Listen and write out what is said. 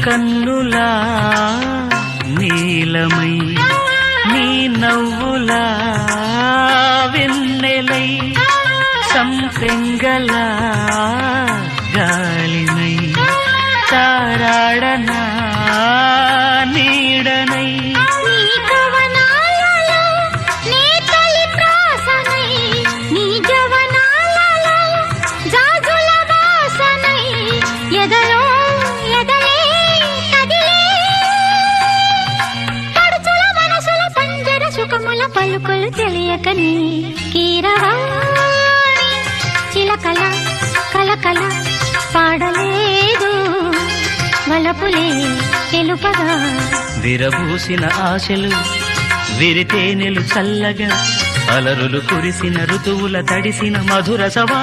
కన్నులా నీలమై నీ నవ్వులా వెన్నెలై సంపెంగలా గాలినై తారాడనా నీడనై పలుకులు తెలియకని కీరవాణి చిలకల కలకల పాడలేదు వలపులే తెలుపగా విరబూసిన ఆశలు విరితేనెలు చల్లగా అలరులు కురిసిన ఋతువుల తడిసిన మధుర సవా